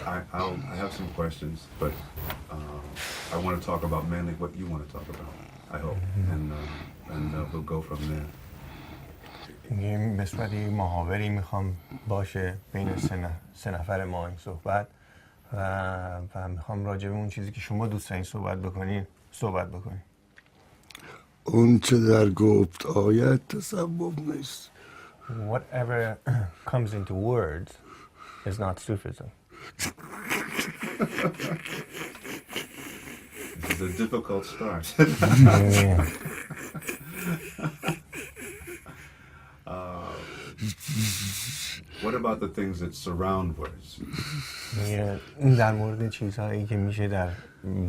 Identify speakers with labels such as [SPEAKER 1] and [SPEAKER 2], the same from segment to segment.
[SPEAKER 1] I have some questions, but I want to talk about mainly what you want to talk about. I hope, and we'll go from there.
[SPEAKER 2] به صورت یک محاوری میخوام باشه بین سه نفر ما این صحبت و میخوام راجع به اون چیزی که شما دوست دارین صحبت بکنین.
[SPEAKER 3] اون چه در گفت آیت تصوف نیست.
[SPEAKER 2] Whatever comes into words is not Sufism.
[SPEAKER 1] This is a difficult start. What about the things that surround words?
[SPEAKER 2] در مورد چیزهایی که میشه در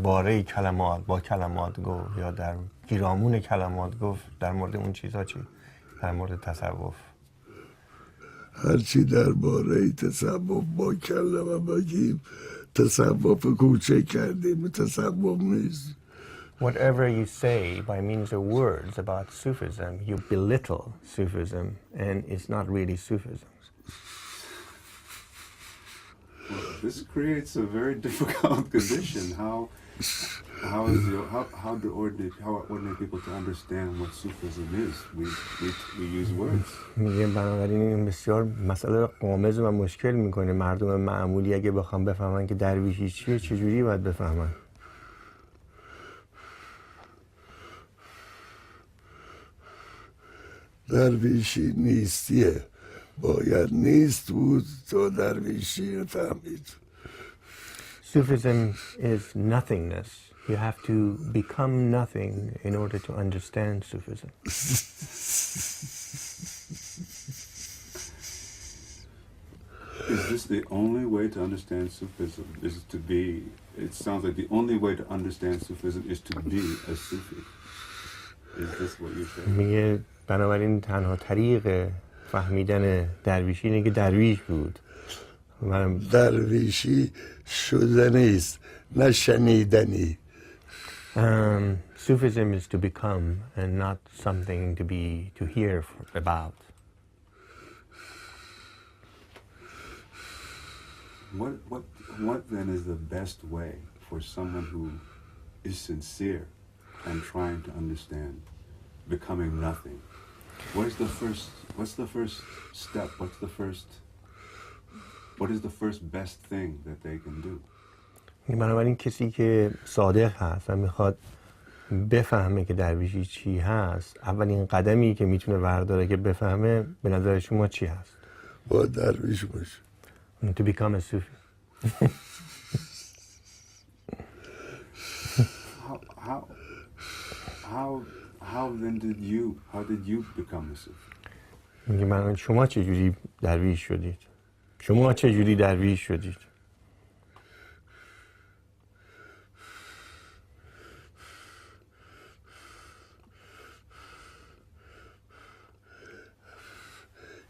[SPEAKER 2] باره کلمات با کلمات گفت یا در پیرامون کلمات گفت، در مورد اون چیزها چی؟ در مورد تصوف.
[SPEAKER 3] هرچی در باره تصوف با کلمه بگیم تصوف کوچه کردیم، تصوف نیست.
[SPEAKER 2] Whatever you say by means of words about Sufism, you belittle Sufism, and it's not really Sufism.
[SPEAKER 1] Well, this creates a very difficult condition. How do ordinary people to understand what Sufism is? We use words.
[SPEAKER 2] میگه بنابراین این بسیار مسئله قامز و مشکل میکنه. مردم معمولی اگه بخوام بفهمن که درویشی چیه چجوری باید بفهمن؟
[SPEAKER 3] درویشی نیستیه، باید نیست بود تا درویشی رو فهمید.
[SPEAKER 2] Sufism is nothingness. You have to become nothing in order to understand Sufism.
[SPEAKER 1] Is this the only way to understand Sufism? It sounds like the only way to understand Sufism is to be a Sufi. Is this what you're saying?
[SPEAKER 2] میگه بنابراین تنها طریق فهمیدن درویشی اینه که درویش بود.
[SPEAKER 3] درویشی شدنیست نه شنیدنی.
[SPEAKER 2] Sufism is to become and not something to hear about.
[SPEAKER 1] What then is the best way for someone who is sincere and trying to understand becoming nothing? What's the first step? What is the first best thing that they can do?
[SPEAKER 2] بنابراین کسی که صادق هست و میخواد بفهمه که درویشی چی هست، اولین قدمی که میتونه برداره که بفهمه به نظر شما چی هست؟
[SPEAKER 3] با درویش باشه.
[SPEAKER 2] To become a Sufi.
[SPEAKER 1] How did you become a Sufi?
[SPEAKER 2] میگه من شما چجوری درویش شدید؟ شما چجوری درویش شدید؟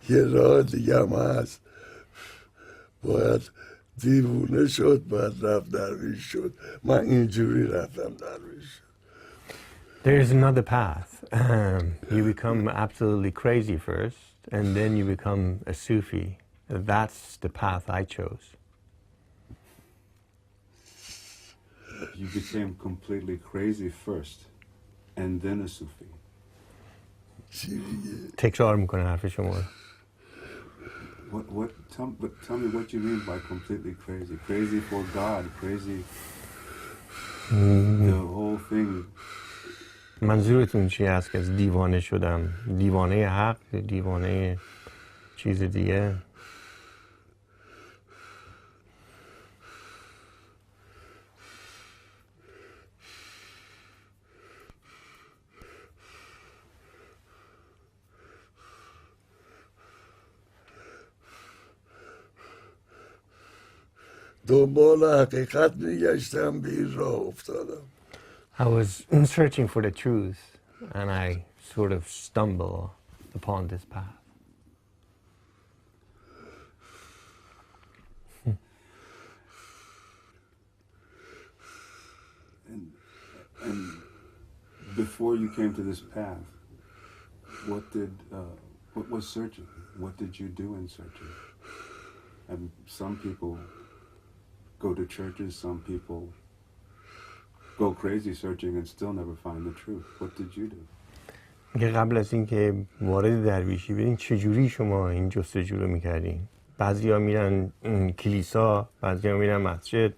[SPEAKER 3] یه راه دیگه هم هست، باید دیوونه شد باید رفت درویش شد. من اینجوری رفتم درویش.
[SPEAKER 2] There is another path. You become absolutely crazy first, and then you become a Sufi. That's the path I chose.
[SPEAKER 1] You became completely crazy first, and then a Sufi.
[SPEAKER 2] تکرار میکنه حرف شما.
[SPEAKER 1] Tell me what you mean by completely crazy. Crazy for God, crazy. The whole thing.
[SPEAKER 2] منظورتون چی هست که از دیوانه شدم؟ دیوانه حق، دیوانه چیز دیگه؟
[SPEAKER 3] دنبال حقیقت میگشتم به این راه افتادم.
[SPEAKER 2] I was searching for the truth and I sort of stumbled upon this path.
[SPEAKER 1] And before you came to this path, what was searching? What did you do in searching? And some people go to churches, some people go crazy searching and still never find the truth. What did you do?
[SPEAKER 2] میگه قبل از اینکه وارد درویشی برین چجوری شما این جستجو رو میکردین؟ بعضیا میرن کلیسا، بعضیا میرن مسجد.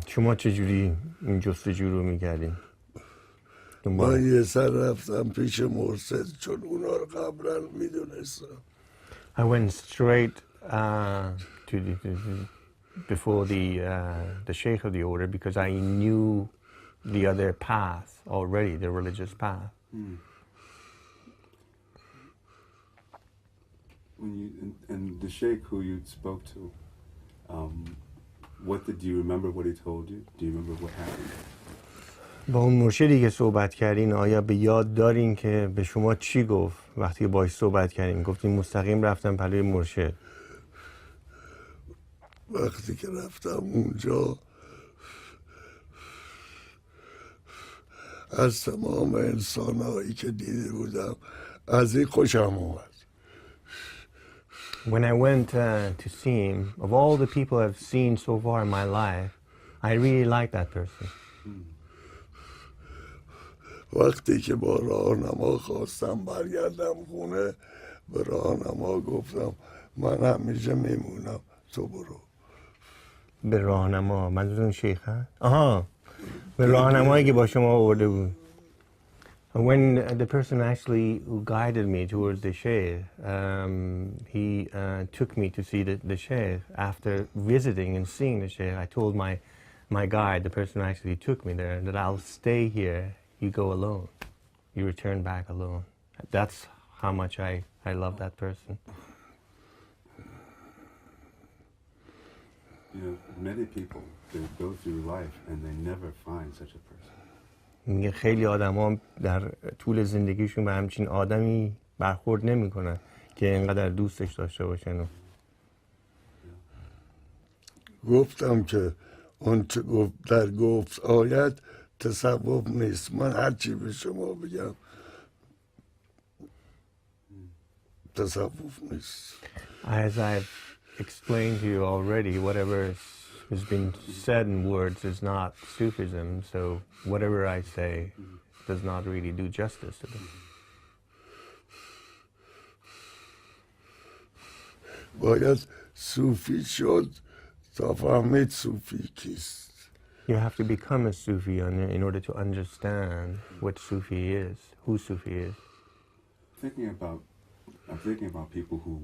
[SPEAKER 2] شما چجوری این جستجو رو میکردین؟
[SPEAKER 3] من یه سر رفتم پیش مرسد چون اونا رو قبلا میدونستم.
[SPEAKER 2] I went straight to before the sheikh of the order because I knew the other path already, the religious path.
[SPEAKER 1] When you and the sheikh who you spoke to, do you remember what he told you? Do you remember what happened?
[SPEAKER 2] با اون مرشدی که صحبت کردین آیا به یاد دارین که به شما چی گفت وقتی باهاش صحبت کردین؟ گفتین مستقیم رفتم پلوی مرشد.
[SPEAKER 3] وقتی که رفتم اونجا از تمام انسانهایی که دیده بودم از این خوشم اومد.
[SPEAKER 2] When I went to see him, of all the people I've seen so far in my life, I really like that person.
[SPEAKER 3] وقتی که با راهنما خواستم برگردم خونه به راهنما گفتم من همیشه میمونم تو برو.
[SPEAKER 2] به راهنما منظورتون شیخ هست؟ آها به راهنمایی که با شما آورده بود. When the person actually who guided me towards the sheikh, he took me to see the sheikh. After visiting and seeing the sheikh, I told my guide, the person who actually took me there, that I'll stay here. You go alone. You return back alone. That's how much I love that person.
[SPEAKER 1] You know, many people, they go through life and they never find such a person.
[SPEAKER 2] میگه خیلی آدما در طول زندگیشون به همچین آدمی برخورد نمیکنن که اینقدر دوستش داشته باشن.
[SPEAKER 3] گفتم که اون چه در گفت آیت تصوف نیست. من هرچی به شما بگم تصوف نیست.
[SPEAKER 2] As I've explained to you already, whatever has been said in words is not Sufism, so whatever I say does not really do justice to them.
[SPEAKER 3] باید صوفی شد تا فهمید صوفی کیست.
[SPEAKER 2] You have to become a Sufi in order to understand what Sufi is, who Sufi is.
[SPEAKER 1] I'm thinking about people who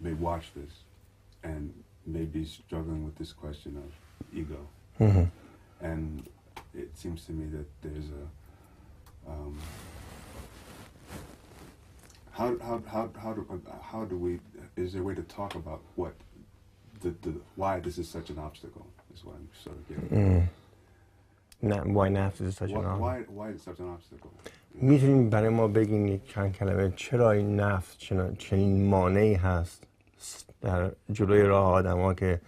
[SPEAKER 1] may watch this and may be struggling with this question of ego.
[SPEAKER 2] Mm-hmm.
[SPEAKER 1] And it seems to me that there's a how do we, is there a way to talk about what why this is such an obstacle is what I'm sort of getting at.
[SPEAKER 2] Why nafs is such an obstacle?
[SPEAKER 1] Why is it such an obstacle?
[SPEAKER 2] میتونید برای ما بگین یک چند کلمه چرا این نفس چنین مانعی هست در جلوی راه آدم ها که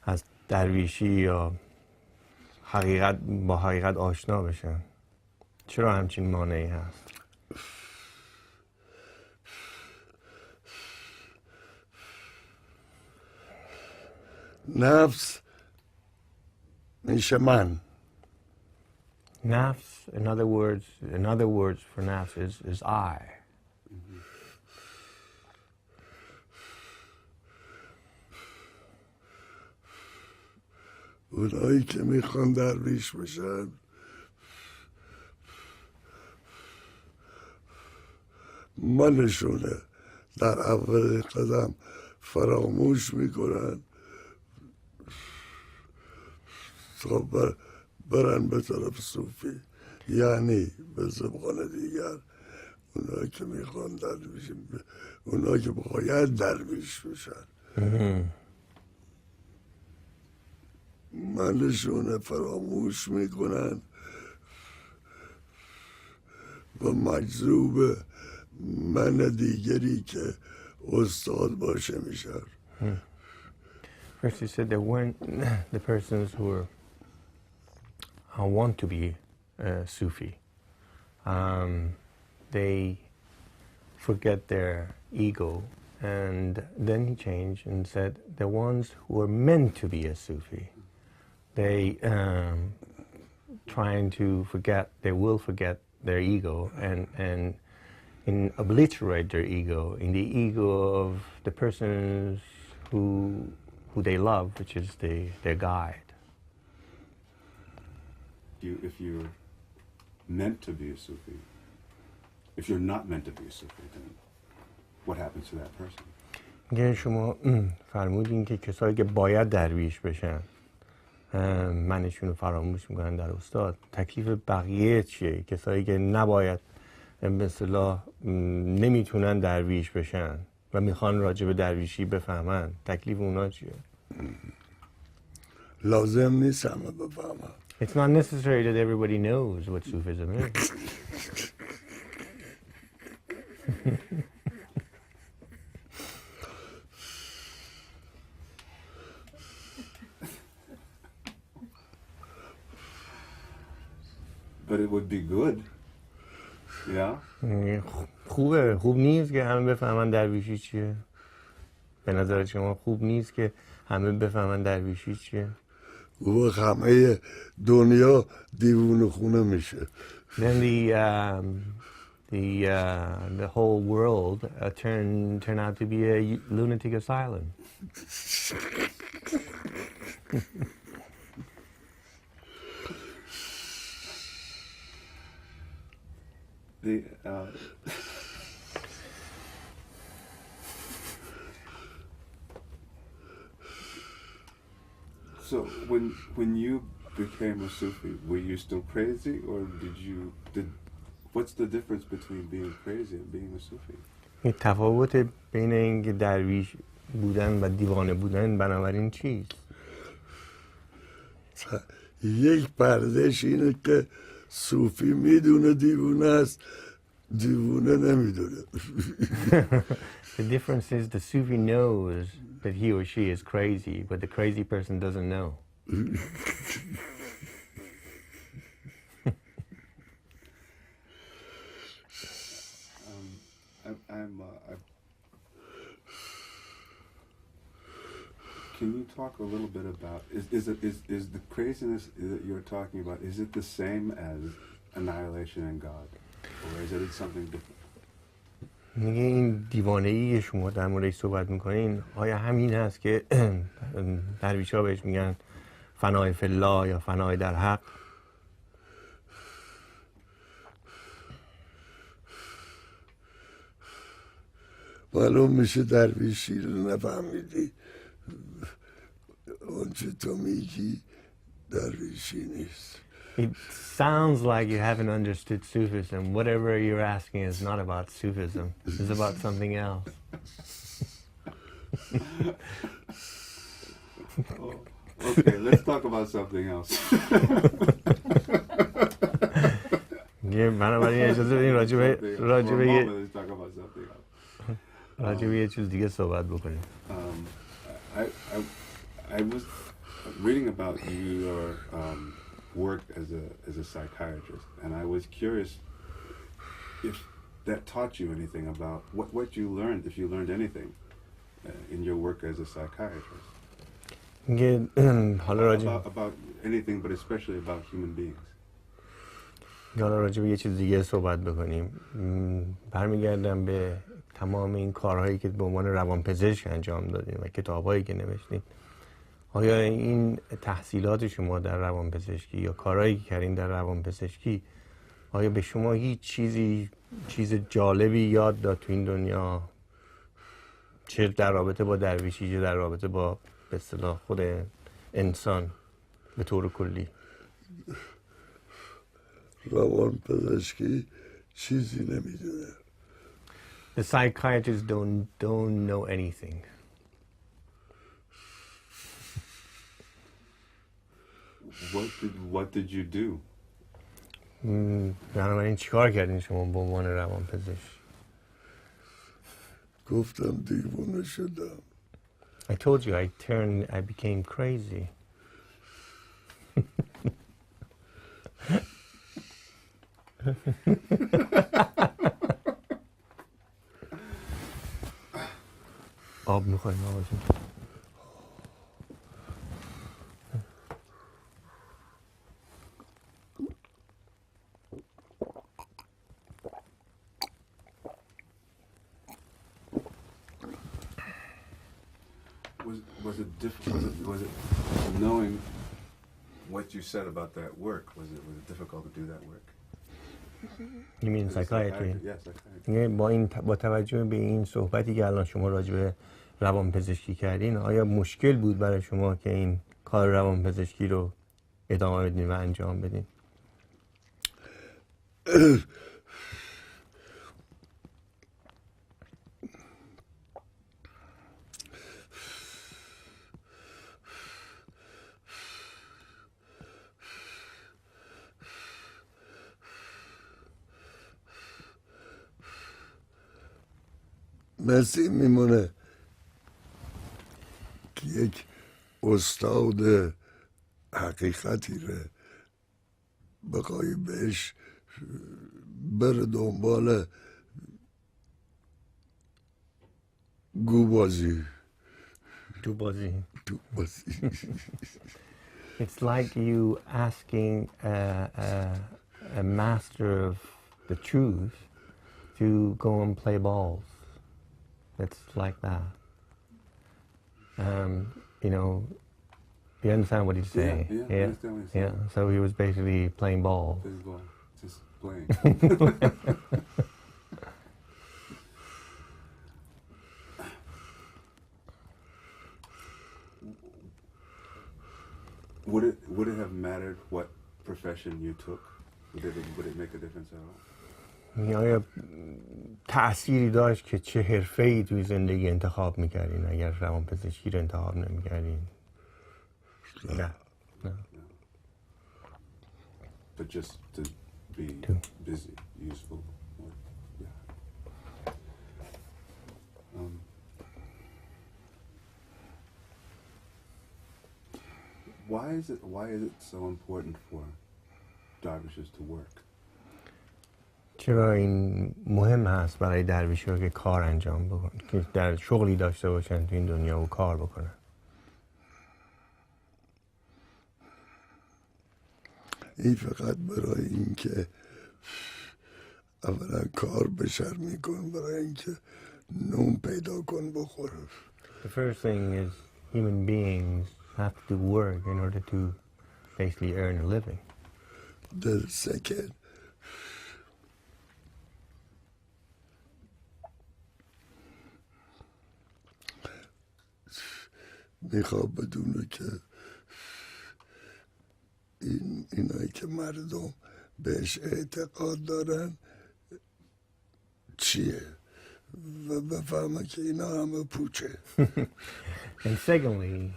[SPEAKER 2] از درویشی یا با حقیقت آشنا بشن؟ چرا همچین مانعی هست؟
[SPEAKER 3] نفس میشه من.
[SPEAKER 2] Nafs, in other words for nafs is I.
[SPEAKER 3] اونایی که میخوان درویش بشن منشونه در اول قدم فراموش میکنن تا برن به طرف صوفی. یعنی به زبان دیگر اونایی که میخوان درویش، اونایی که باید درویش بشن منشونه فراموش میکنن و مجذوب من دیگری که استاد باشه میشن.
[SPEAKER 2] First, you said that when the persons who want to be Sufi, they forget their ego and then he changed and said the ones who are meant to be a Sufi, they trying to forget, they will forget their ego and obliterate their ego in the ego of the persons who they love, which is their guide.
[SPEAKER 1] If you're meant to be a Sufi, if you're not meant to be a Sufi, then what happens to that person?
[SPEAKER 2] میگه شما فرمودین که کسایی که باید درویش بشن منشون رو فراموش میکنن در استاد. تکلیف بقیه چیه؟ کسایی که نباید به اصطلاح نمیتونن درویش بشن و میخوان راجع به درویشی بفهمن، تکلیف اونا چیه؟
[SPEAKER 3] لازم نیست همه بفهمن.
[SPEAKER 2] It's not necessary that everybody knows what Sufism is.
[SPEAKER 1] But it would be good. Yeah?
[SPEAKER 2] خوب نیست که همه بفهمن درویشی چیه؟ به نظر شما خوب نیست که همه بفهمن درویشی چیه؟
[SPEAKER 3] و همه دنیا دیوونه خونه میشه.
[SPEAKER 2] Then the whole world turn out to be a lunatic asylum.
[SPEAKER 1] So when you became a Sufi, were you still crazy, or what's the difference between being crazy and being a Sufi?
[SPEAKER 2] تفاوت بین اینکه درویش بودن و دیوانه بودن بنابراین چیست؟
[SPEAKER 3] یک پردهش اینه که صوفی میدونه دیوونه است، دیوونه نمیدونه.
[SPEAKER 2] The difference is the Sufi knows that he or she is crazy, but the crazy person doesn't know.
[SPEAKER 1] Can you talk a little bit about is the craziness that you're talking about, is it the same as annihilation and God, or is it something different?
[SPEAKER 2] میگه این دیوانه‌ای که شما در موردش صحبت میکنین آیا همین هست که درویش‌ها بهش میگن فنای فی الله یا فنای در حق؟
[SPEAKER 3] معلوم میشه درویشی رو نفهمیدی، اون چه تو میگی درویشی نیست.
[SPEAKER 2] It sounds like you haven't understood Sufism. Whatever you're asking is not about Sufism. It's about something else.
[SPEAKER 1] Okay, let's talk about something else.
[SPEAKER 2] بنابراین اجازه بدین راجع به یه چیز دیگه صحبت بکنیم.
[SPEAKER 1] I was reading about your work as a psychiatrist, and I was curious if that taught you anything about what you learned, if you learned anything in your work as a psychiatrist. About anything, but especially about human beings.
[SPEAKER 2] حالا راجع به یه چیز دیگه صحبت بکنیم. برمیگردم به تمام این کارهایی که به عنوان روانپزشک انجام دادیم و کتابایی که نوشتیم. آیا این تحصیلات شما در روانپزشکی یا کارهایی که کردین در روانپزشکی آیا به شما هیچ چیز جالبی یاد داد تو این دنیا، چه در رابطه با درویشی چه در رابطه با به اصطلاح خود انسان به طور کلی؟
[SPEAKER 3] روانپزشکی چیزی نمیدونه.
[SPEAKER 2] The psychiatrists don't know anything.
[SPEAKER 1] What did you do?
[SPEAKER 2] بنابراین چیکار کردین شما به عنوان روانپزشک؟
[SPEAKER 3] گفتم دیوونه شدم.
[SPEAKER 2] I told you I became crazy. آب میخوریم آقا جون.
[SPEAKER 1] Was it knowing what you said about that work, was it difficult to do that work?
[SPEAKER 2] You mean psychiatry?
[SPEAKER 1] Yes, psychiatry.
[SPEAKER 2] با توجه به این صحبتی که الان شما راجع به روانپزشکی کردین، آیا مشکل بود برای شما که این کار روانپزشکی رو ادامه بدین و انجام بدین؟
[SPEAKER 3] مثل میمونه که یک استاد حقیقتی ره بخوای بهش بره دنبال گوبازی.
[SPEAKER 2] It's like you asking a master of the truth to go and play balls. It's like that. You know, you understand what he's saying?
[SPEAKER 1] Yeah, I understand what he's saying.
[SPEAKER 2] Yeah. So he was basically playing ball.
[SPEAKER 1] Baseball, just playing. Would it have mattered what profession you took? Would it make a difference at all?
[SPEAKER 2] آیا تأثیری داشت که چه حرفه‌ای توی زندگی انتخاب می‌کردین اگر روانپزشکی رو انتخاب نمی‌کردین؟ نه.
[SPEAKER 1] But just to be busy, useful. Yeah. Why is it so important for dervishes to work?
[SPEAKER 2] چرا این مهم هست برای درویش‌ها که کار انجام بکنن، که در شغلی داشته باشن تو این دنیا و کار بکنن؟
[SPEAKER 3] این فقط برای این که اولا کار بشر میکن، برای این که نون پیدا کن بخور.
[SPEAKER 2] The first thing is human beings have to work in order to basically earn a living.
[SPEAKER 3] The second, میخواد بدونه که اینایی که مردم بهش اعتقاد دارن چیه و بفهمه که اینا همه پوچه.
[SPEAKER 2] And secondly,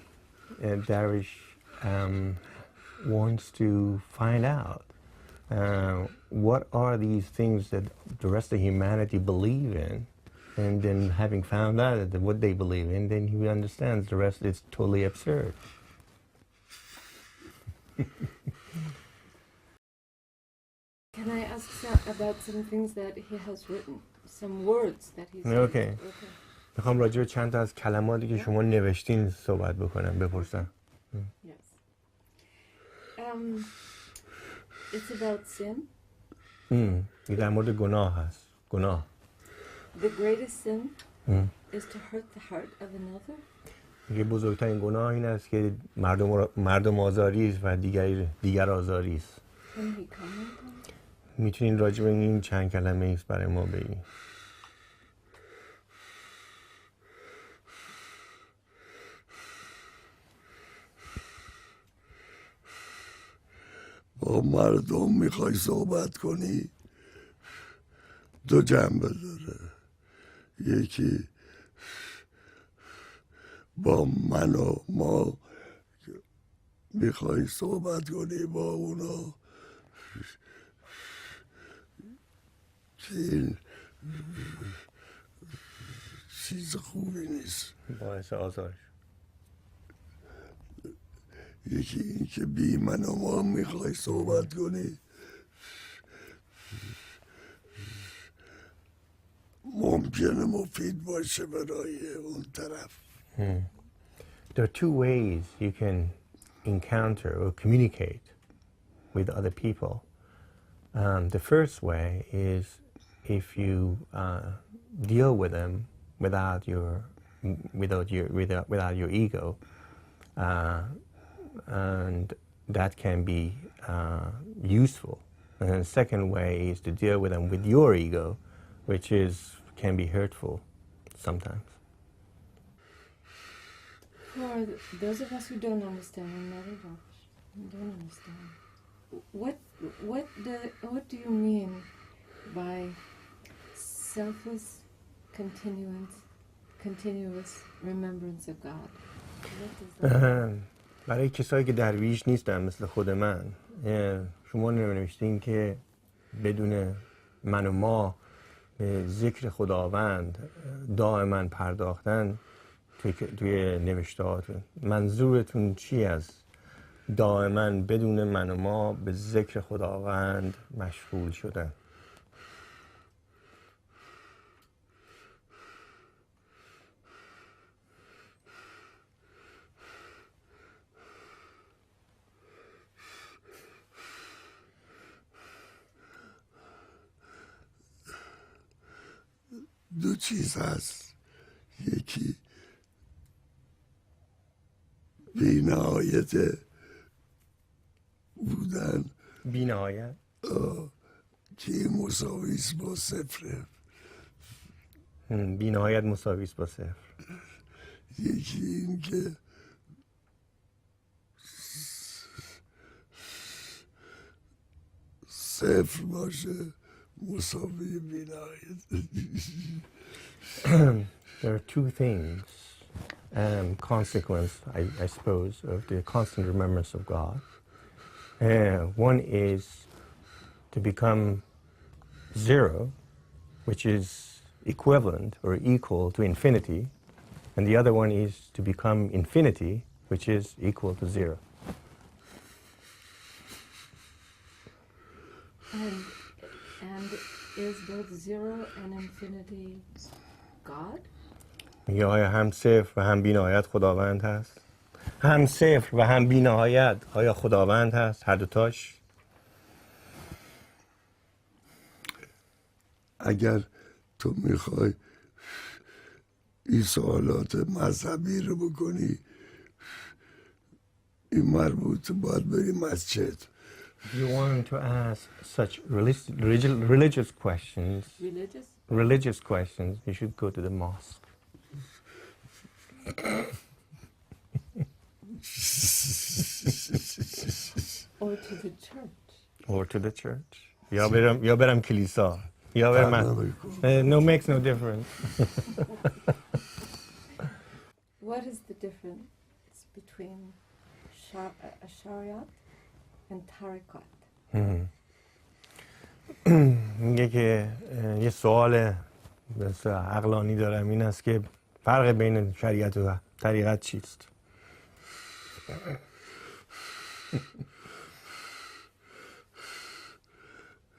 [SPEAKER 2] Darwish wants to find out what are these things that the rest of humanity believe in, and then having found out that what they believe in, then he understands the rest is totally absurd.
[SPEAKER 4] Can I ask about some things that he has written, some words that he's
[SPEAKER 2] Okay. میخوام راجع به چند تا از کلماتی که شما نوشتین صحبت بکنم، بپرسم.
[SPEAKER 4] Yes. It's about sin.
[SPEAKER 2] این در مورد گناه هست. گناه.
[SPEAKER 4] The greatest sin is to hurt the heart of another.
[SPEAKER 2] میگه بزرگترین گناه این است که مردم آزاری است و دیگر آزاری است.
[SPEAKER 4] Can he comment on?
[SPEAKER 2] میتونین راجع به این چند کلمه ایست برای ما بگین؟
[SPEAKER 3] با مردم میخوای صحبت کنی دو جنبه داره. یکی با من و ما میخوای صحبت کنی با اونا که این چیز خوبی نیست،
[SPEAKER 2] باعث آزارش.
[SPEAKER 3] یکی این که بی من و ما میخوای صحبت کنی ممکنه مفید باشه برای اون طرف.
[SPEAKER 2] There are two ways you can encounter or communicate with other people. The first way is if you deal with them without your ego, and that can be useful. And the second way is to deal with them with your ego, which can be hurtful sometimes.
[SPEAKER 4] For those of us who don't understand, and Nurbakhsh, who don't understand, what do you mean by selfless, continuous remembrance of God? What does that mean?
[SPEAKER 2] برای کسایی که درویش نیستن مثل خود من، شما نوشتین که بدون من و ما به ذکر خداوند دائما پرداختن توی نوشتهاتون. منظورتون چی از دائما بدون من و ما به ذکر خداوند مشغول شدن؟
[SPEAKER 3] دو چیز هست، یکی بی‌نهایت بودن،
[SPEAKER 2] بی‌نهایت
[SPEAKER 3] که مساوی است با صفر.
[SPEAKER 2] بی‌نهایت مساوی است با صفر.
[SPEAKER 3] یکی این که صفر باشه مساوی بی‌نهایت.
[SPEAKER 2] There are two things, consequence, I suppose, of the constant remembrance of God. One is to become zero, which is equivalent or equal to infinity, and the other one is to become infinity, which is equal to zero.
[SPEAKER 4] And is both zero and infinity God?
[SPEAKER 2] میگه آیا هم صفر و هم بی‌نهایت خداوند هست؟ هم صفر و هم بی‌نهایت آیا خداوند هست؟ هر دوتاش؟
[SPEAKER 3] اگر تو میخوای این سوالات مذهبی رو بکنی، این مربوط باید بری مسجد.
[SPEAKER 2] If you want to ask such religious questions, you should go to the mosque.
[SPEAKER 4] Or to the church.
[SPEAKER 2] Or to the church. یا برم کلیسا. یا برم. No, makes no difference.
[SPEAKER 4] What is the difference between Shariat and Tariqat?
[SPEAKER 2] میگه که یه سوال عقلانی دارم، این است که فرق بین شریعت و طریقت چیست؟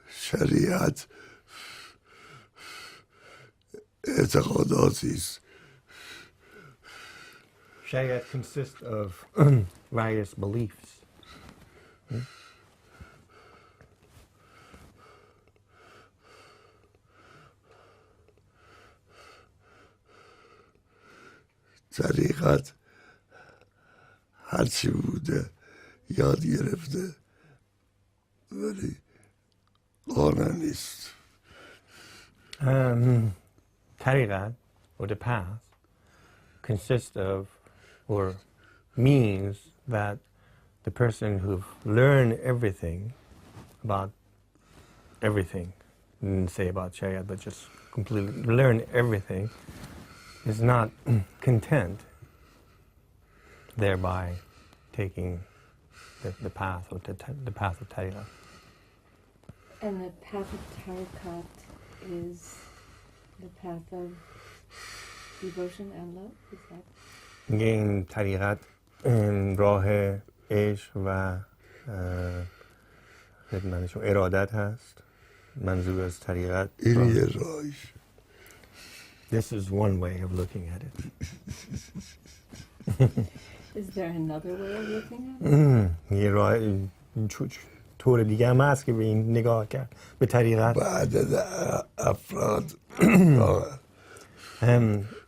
[SPEAKER 3] شریعت اعتقاداتی است.
[SPEAKER 2] Shariat consists of various beliefs.
[SPEAKER 3] طریقت هرچی بوده یاد گرفته ولی قانع نیست.
[SPEAKER 2] Tariqat, or the path, consists of, or means that the person who've learned everything about everything, didn't say about Shariat, but just completely learned everything, is not content thereby taking the path of the path of Tariqat.
[SPEAKER 4] And the path of Tariqat is the path of devotion and love, is that?
[SPEAKER 2] این طریقت راه عشق و خدمتشون ارادت هست. منظور از طریقت
[SPEAKER 3] این یه راهش.
[SPEAKER 2] This is one way of looking at it.
[SPEAKER 4] Is there another way of looking at it?
[SPEAKER 2] یه راه طور دیگه هم هست که به این نگاه کرد به طریقت.
[SPEAKER 3] بعدد افراد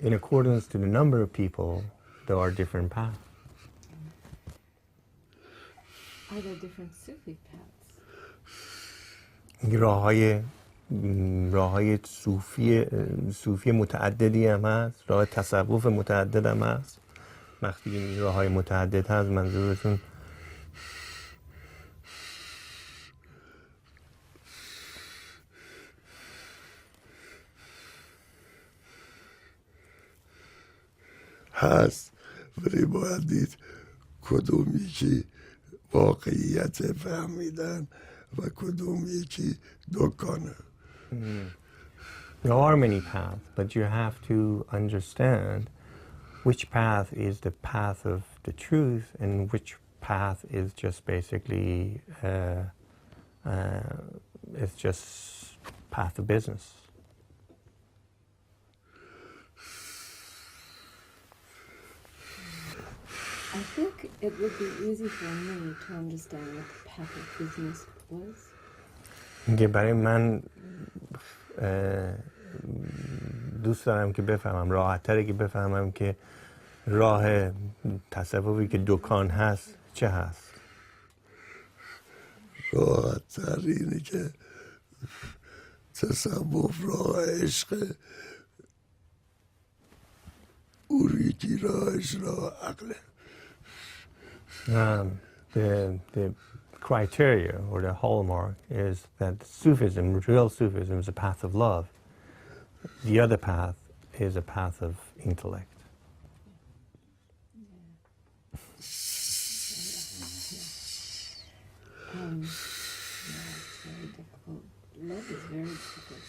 [SPEAKER 2] In accordance to the number of people, there are different paths.
[SPEAKER 4] Are there different Sufi paths?
[SPEAKER 2] راههای صوفی متعددی هم هست، راه تصوف متعدد هم هست. وقتی این راههای متعدد هست منظورتون
[SPEAKER 3] هست، ولی باید دید کدوم یکی واقعیت فهمیدن و کدوم یکی دکانه.
[SPEAKER 2] There are many paths, but you have to understand which path is the path of the truth and which path is just basically it's just path of business.
[SPEAKER 4] I think it would be easy for me to understand what the path of business was.
[SPEAKER 2] میگه برای من دوست دارم که بفهمم، راحت‌تره که بفهمم که راه تصوفی که دکان هست چه هست.
[SPEAKER 3] راحت‌تر اینه که تصوف راه عشق، اون یکی راهش راه عقله.
[SPEAKER 2] The criteria or the hallmark is that Sufism, real Sufism, is a path of love. The other path is a path of intellect.
[SPEAKER 4] It's very difficult. Love is very difficult.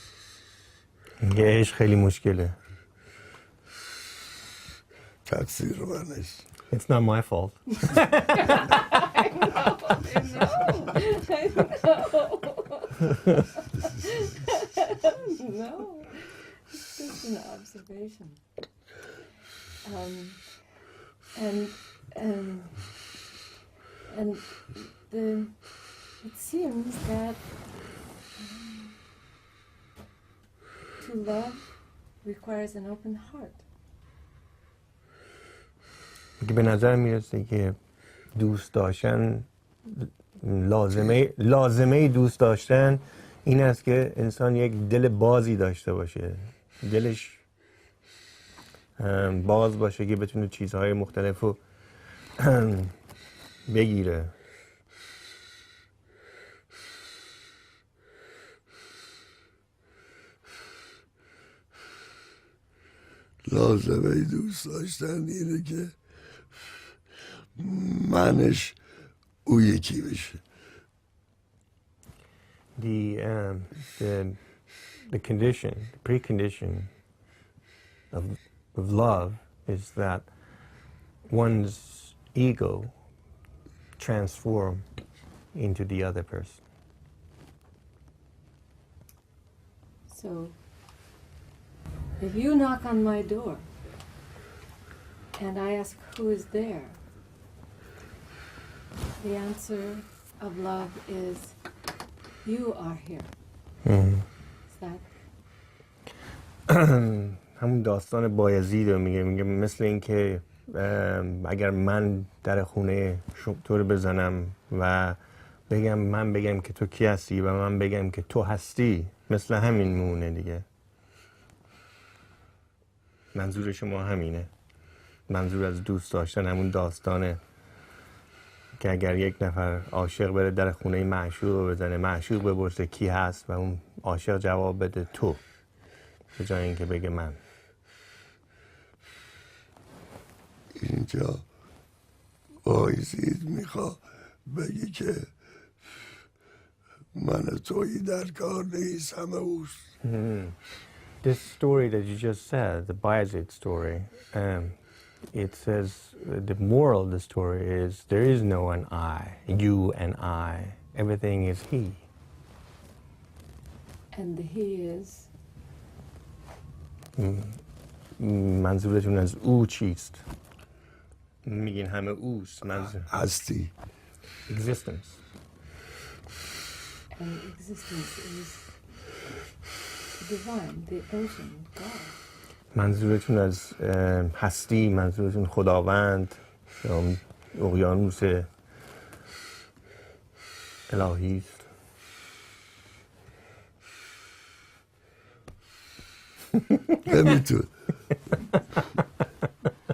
[SPEAKER 2] عشق خیلی مشکله.
[SPEAKER 3] تقصیر منش.
[SPEAKER 2] It's not my fault.
[SPEAKER 4] I know. No, it's just an observation. And it seems that to love requires an open heart.
[SPEAKER 2] به نظر میرسه که دوست داشتن لازمه دوست داشتن این است که انسان یک دل بازی داشته باشه، دلش باز باشه که بتونه چیزهای مختلف رو بگیره.
[SPEAKER 3] لازمه دوست داشتن اینه که منش او یکی بشه.
[SPEAKER 2] The condition, the precondition of love is that one's ego transform into the other person.
[SPEAKER 4] So, if you knock on my door and I ask who is there, the answer of love is you are here. Is that?
[SPEAKER 2] همون داستان بایزید رو میگه مثل این که اگر من در خونه تو رو بزنم و بگم که تو کی هستی و من بگم که تو هستی، مثل همین مونه دیگه. منظور شما همینه. منظور از دوست داشتن همون داستانه که اگر یک نفر عاشق بره در خونه معشوق رو بزنه، معشوق بپرسه کی هست و اون عاشق جواب بده تو، به جای اینکه بگه من.
[SPEAKER 3] اینجا بایزید میخواه بگی که من تویی در کار نیست، همه اوست.
[SPEAKER 2] This story that you just said, the Bayezid story, it says the moral of the story is there is no an I, you and I. Everything is he.
[SPEAKER 4] And the he is?
[SPEAKER 2] منظورتون از او چیست؟ میگین همه اوست. منظور
[SPEAKER 3] هستی.
[SPEAKER 2] existence.
[SPEAKER 4] And existence is divine, the ocean, God.
[SPEAKER 2] منظورتون از هستی، منظورتون خداوند یا اقیانوس الهی است؟
[SPEAKER 3] نمیتون.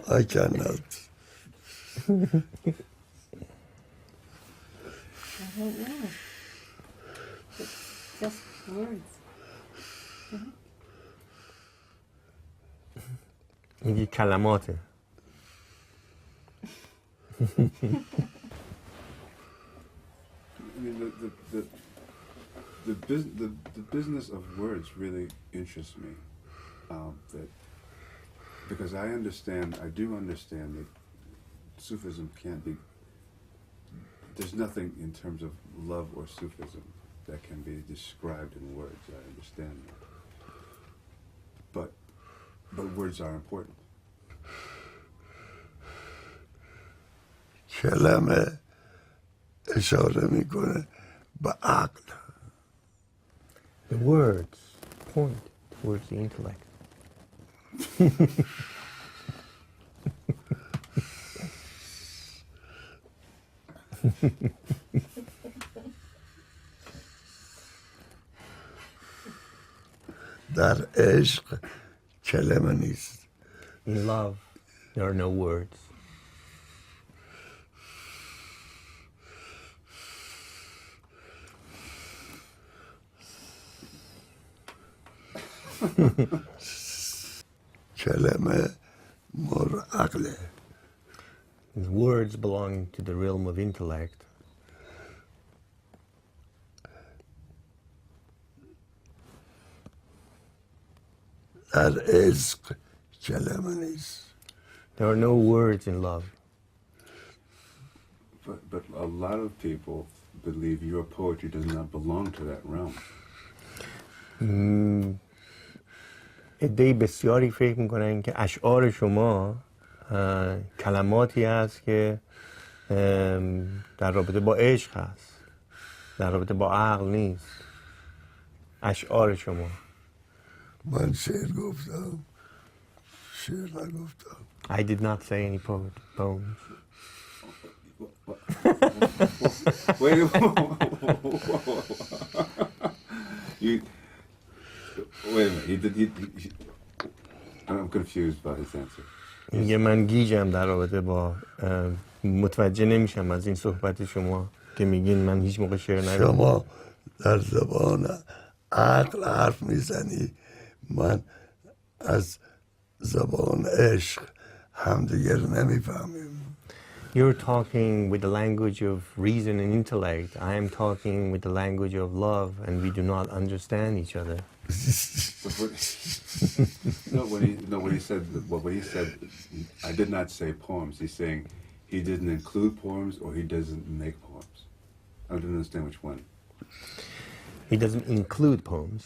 [SPEAKER 3] I cannot.
[SPEAKER 4] I don't know. It's just words.
[SPEAKER 2] میگی کلماته.
[SPEAKER 1] I mean, the business of words really interests me. That because I do understand that Sufism can't be. There's nothing in terms of love or Sufism that can be described in words. I understand that, but words are important.
[SPEAKER 3] کلمه اشاره میکنه به عقل.
[SPEAKER 2] The words point towards the intellect.
[SPEAKER 3] در عشق کلمه نیست.
[SPEAKER 2] In love, there are no words.
[SPEAKER 3] کلمه مر عقله.
[SPEAKER 2] Words belong to the realm of intellect.
[SPEAKER 3] در عشق کلمه نیست.
[SPEAKER 2] There are no words in love.
[SPEAKER 1] But a lot of people believe your poetry does not belong to that realm.
[SPEAKER 2] عده‌ای بسیاری فکر میکنن که اشعار شما کلماتی هست که در رابطه با عشق هست، در رابطه با عقل نیست. اشعار شما.
[SPEAKER 3] من شعر گفتم، شعر نگفتم.
[SPEAKER 2] I did not say any poems.
[SPEAKER 1] Wait a minute. I'm confused by his answer.
[SPEAKER 2] میگه من گیجم در رابطه با متوجه نمیشم از این صحبت شما که میگین من هیچ موقع شعر نگفتم.
[SPEAKER 3] شما در زبان عقل حرف میزنی، من از زبان عشق همدیگر نمیفهمیم.
[SPEAKER 2] You're talking with the language of reason and intellect. I am talking with the language of love, and we do not understand each other.
[SPEAKER 1] When he said, I did not say poems. He's saying he didn't include poems or he doesn't make poems. I didn't understand which one.
[SPEAKER 2] He doesn't include poems.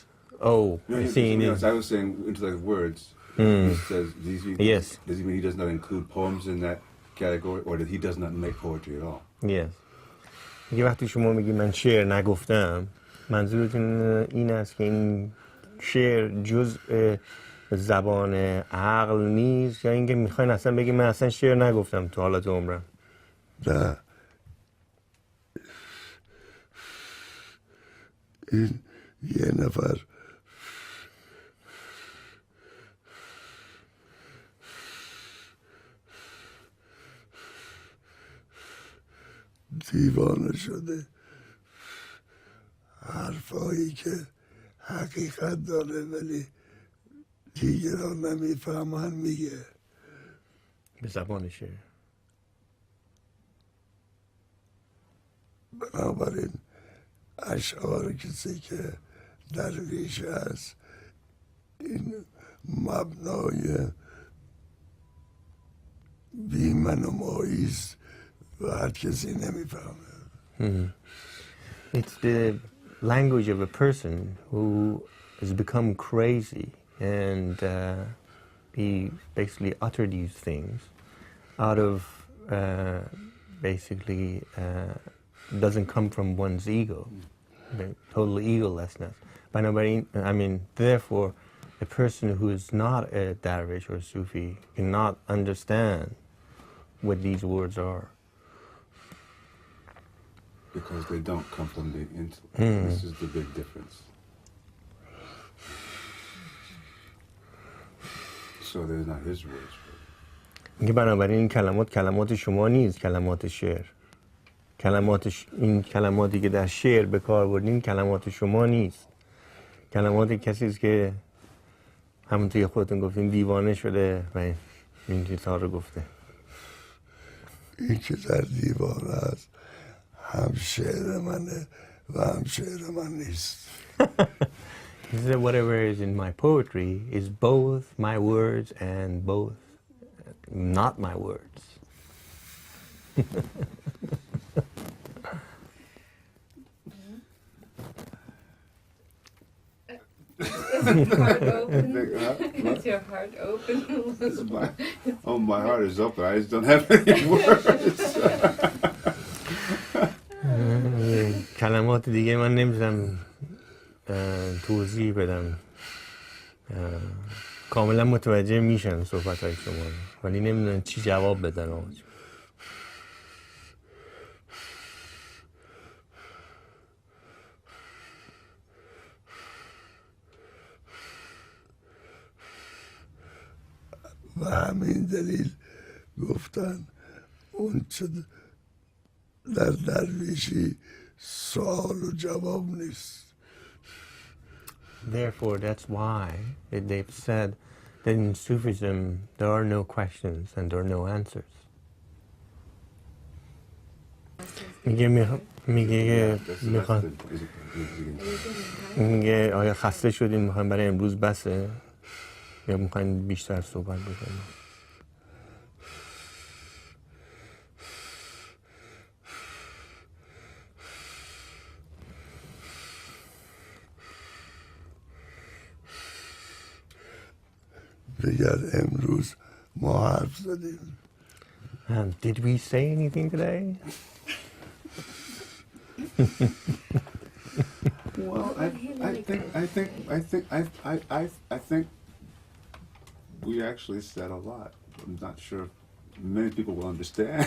[SPEAKER 2] Oh, I see.
[SPEAKER 1] I was saying intellect words. He says,
[SPEAKER 2] Yes.
[SPEAKER 1] Does he mean he does not include poems in that category, or that he does not make poetry at all?
[SPEAKER 2] Yes. یه وقتی شما میگی من شعر نگفتم، منظورتون این است که این شعر جزء زبان عقل نیست، یا اینکه میخواین اصلا بگی من اصلا شعر نگفتم تو حالت عمرم؟
[SPEAKER 3] نه، این یه نفر دیوانه شده، حرفایی که حقیقت داره ولی دیگران نمیفهمن میگه.
[SPEAKER 2] به زبان شعر.
[SPEAKER 3] بنابراین اشعار کسی که درویش است این مبنای بی‌منمایی است و هر کسی نمیفهمه.
[SPEAKER 2] It's the language of a person who has become crazy and he basically uttered these things out of basically doesn't come from one's ego, total egolessness. بنابراین I mean therefore a person who is not a dervish or Sufi cannot understand what these words are.
[SPEAKER 1] Because they don't come from the intellect. This is the big difference. So there's not his words.
[SPEAKER 2] میگه بنابراین این کلمات شما نیست، کلمات شعر. این کلماتی که در شعر به کار بردین کلمات شما نیست. کلمات کسی است که همونطور که خودتون گفتین دیوانه شده و این چیزها رو گفته.
[SPEAKER 3] این که در دیوانه است هم شعر منه و هم شعر من نیست.
[SPEAKER 2] He said, whatever is in my poetry is both my words and both not my words.
[SPEAKER 4] Is your heart open? Is your heart open?
[SPEAKER 1] My heart is open. I just don't have any words.
[SPEAKER 2] کلمات دیگه من نمی‌تونم توضیح بدم. کاملا متوجه میشن صحبت‌های شما رو، ولی نمیدونن چی جواب بدن. آقا
[SPEAKER 3] و همین دلیل گفتن اون چه در درویشی سوال و جواب نیست.
[SPEAKER 2] Therefore, that's why they've said that in Sufism there are no questions and there are no answers. میگه آیا خسته شدین میخواین برای امروز بسه یا میخواین بیشتر صحبت بکنیم؟
[SPEAKER 3] دیگر امروز ما حرف زدیم.
[SPEAKER 2] Did we say anything today?
[SPEAKER 1] Well, I think we actually said a lot. I'm not sure many people will understand.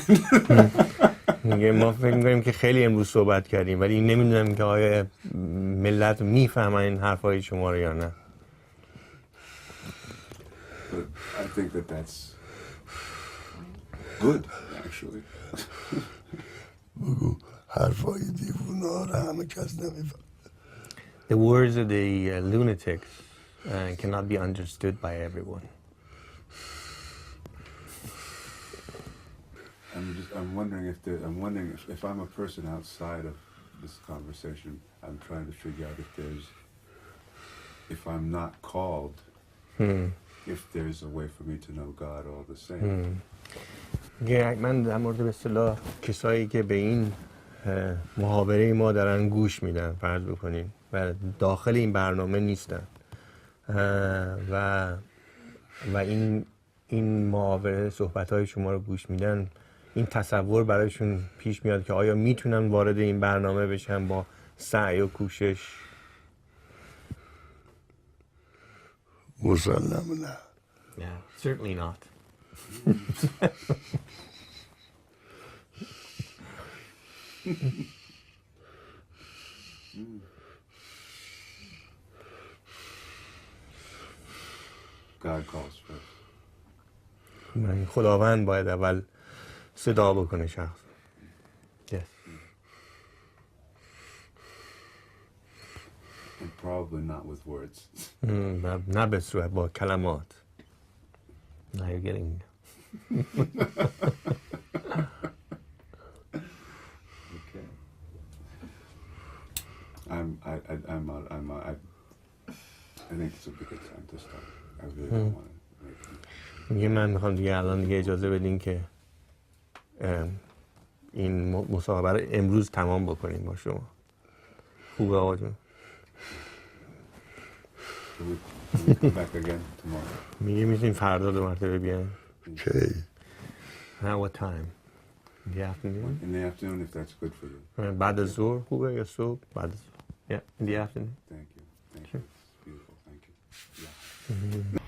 [SPEAKER 2] میگه ما فکر می‌کنیم که خیلی امروز صحبت کردیم ولی نمیدونم که آیا ملت میفهمن این حرفای شما رو یا نه.
[SPEAKER 1] But I think that that's good, actually.
[SPEAKER 3] بگو حرفای دیوونا رو همه کس نمیفهم.
[SPEAKER 2] The words of the lunatics cannot be understood by everyone.
[SPEAKER 1] I'm wondering if I'm a person outside of this conversation. I'm trying to figure out if I'm not called, if there's a way for me to know God all the same.
[SPEAKER 2] من در مورد به اصطلاح کسایی که به این محاوره ما دارن گوش میدن فرض بکنیم و داخل این برنامه نیستن و این محاوره صحبت‌های شما رو گوش میدن، این تصور برایشون پیش میاد که آیا میتونن وارد این برنامه بشن با سعی و کوشش؟
[SPEAKER 3] مسلم نه.
[SPEAKER 2] Yeah, certainly not.
[SPEAKER 1] God calls first.
[SPEAKER 2] خداوند باید اول صدا بکنه شخص. Yes.
[SPEAKER 1] And probably not with words.
[SPEAKER 2] نه به صورت با کلمات. Now you're getting.
[SPEAKER 1] Okay. I think it's a good time to start. I really don't want to.
[SPEAKER 2] میگه من میخوام دیگه الان دیگه اجازه بدین که این مصاحبه رو امروز تمام بکنیم با شما. خوبه آقا جون؟
[SPEAKER 1] Can we come back again tomorrow?
[SPEAKER 2] میگه میتونیم فردا 2 مرتبه بیاین.
[SPEAKER 3] Okay.
[SPEAKER 2] What time? In the afternoon?
[SPEAKER 1] In the afternoon, if that's good for you.
[SPEAKER 2] بعد از ظهر خوبه یا صبح؟ بعد از ظهر. Yeah, in the afternoon.
[SPEAKER 1] Thank you. Thank you. It's beautiful. Thank you. Yeah.